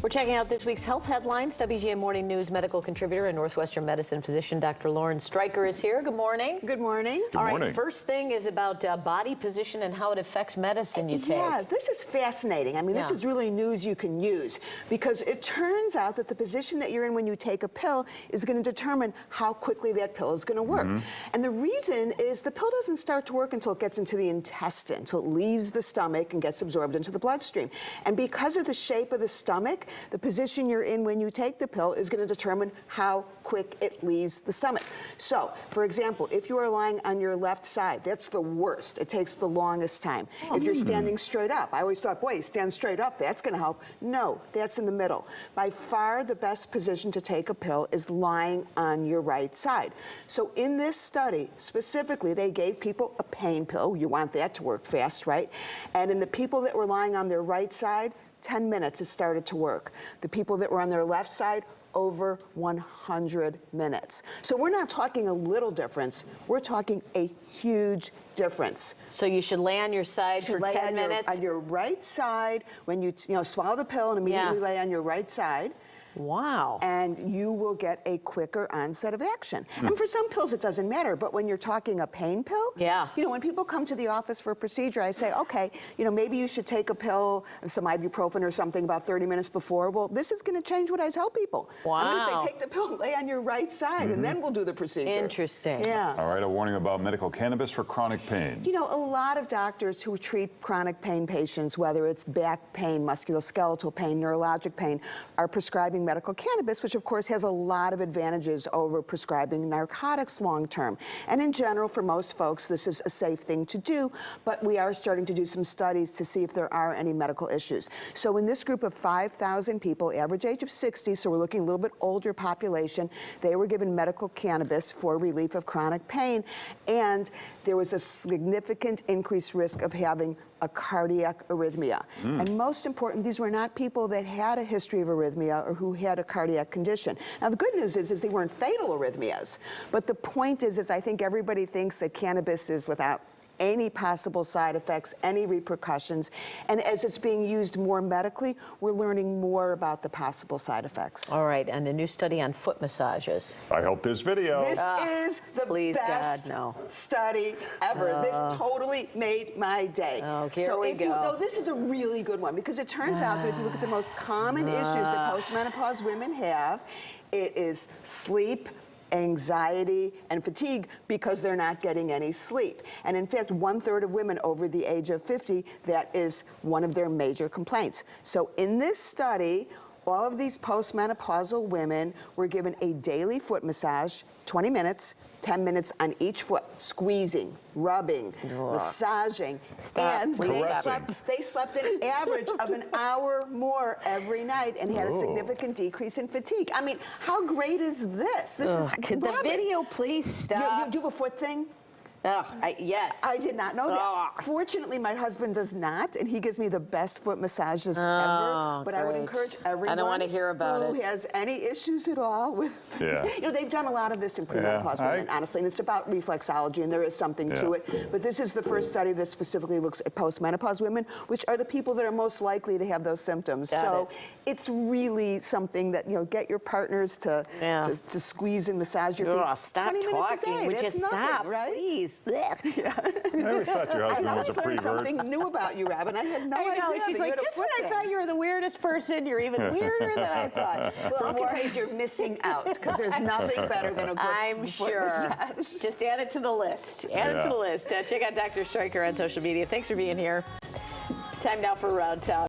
We're checking out this week's health headlines. WGN Morning News medical contributor and Northwestern Medicine physician Dr. Lauren Streicher is here. Good morning. Good morning. All right, first thing is about body position and how it affects medicine you take. Yeah, this is fascinating. I mean, this is really news you can use because it turns out that the position that you're in when you take a pill is going to determine how quickly that pill is going to work. And the reason is the pill doesn't start to work until it gets into the intestine, so it leaves the stomach and gets absorbed into the bloodstream. And because of the shape of the stomach, the position you're in when you take the pill is going to determine how quick it leaves the stomach. So, for example, if you are lying on your left side, that's the worst. It takes the longest time. If you're standing straight up, I always thought, boy, stand straight up, that's going to help. No, that's in the middle. By far the best position to take a pill is lying on your right side. So in this study, specifically, they gave people a pain pill. You want that to work fast, right? And in the people that were lying on their right side, 10 minutes it started to work. The people that were on their left side, over 100 minutes. So we're not talking a little difference, we're talking a huge difference. So you should lay on your side for 10 minutes? On your right side, when you swallow the pill and immediately lay on your right side. Wow. And you will get a quicker onset of action. And for some pills, it doesn't matter, but when you're talking a pain pill, when people come to the office for a procedure, I say, okay, maybe you should take a pill, some ibuprofen or something about 30 minutes before. Well, this is going to change what I tell people. Wow. I'm going to say, take the pill, lay on your right side, and then we'll do the procedure. Interesting. Yeah. All right, a warning about medical cannabis for chronic pain. A lot of doctors who treat chronic pain patients, whether it's back pain, musculoskeletal pain, neurologic pain, are prescribing medical cannabis, which of course has a lot of advantages over prescribing narcotics long term. And in general, for most folks, this is a safe thing to do, but we are starting to do some studies to see if there are any medical issues. So in this group of 5,000 people, average age of 60, so we're looking a little bit older population, they were given medical cannabis for relief of chronic pain, and there was a significant increased risk of having a cardiac arrhythmia. And most important, these were not people that had a history of arrhythmia or who had a cardiac condition. Now, the good news is they weren't fatal arrhythmias. But the point is I think everybody thinks that cannabis is without any possible side effects, any repercussions. And as it's being used more medically, we're learning more about the possible side effects. All right, and a new study on foot massages. I hope there's video. This is the best study ever. This totally made my day. Oh, here we go. This is a really good one because it turns out that if you look at the most common issues that postmenopause women have, it is sleep, anxiety, and fatigue because they're not getting any sleep. And in fact, 1/3 of women over the age of 50, that is one of their major complaints. So in this study, all of these postmenopausal women were given a daily foot massage, 20 minutes, 10 minutes on each foot, squeezing, rubbing, massaging, and they slept an average of an hour more every night and had a significant decrease in fatigue. I mean, how great is this? This is Could the video please stop? You do a foot thing? Yes. I did not know that. Fortunately, my husband does not, and he gives me the best foot massages ever. But I would encourage everyone who has any issues at all with, they've done a lot of this in premenopause women, honestly, and it's about reflexology, and there is something to it. But this is the first study that specifically looks at postmenopause women, which are the people that are most likely to have those symptoms. So it's really something that, get your partners to squeeze and massage your feet. Stop 20 minutes a day. Would you stop, right? please? I always thought your husband was a learned prevert. something new about you, Robin. I had no idea. She's like, just when I thought you were the weirdest person, you're even weirder than I thought. Well, all I can say is you're missing out because there's nothing better than a good foot massage. Just add it to the list. Add it to the list. Check out Dr. Streicher on social media. Thanks for being here. Time now for Round Top.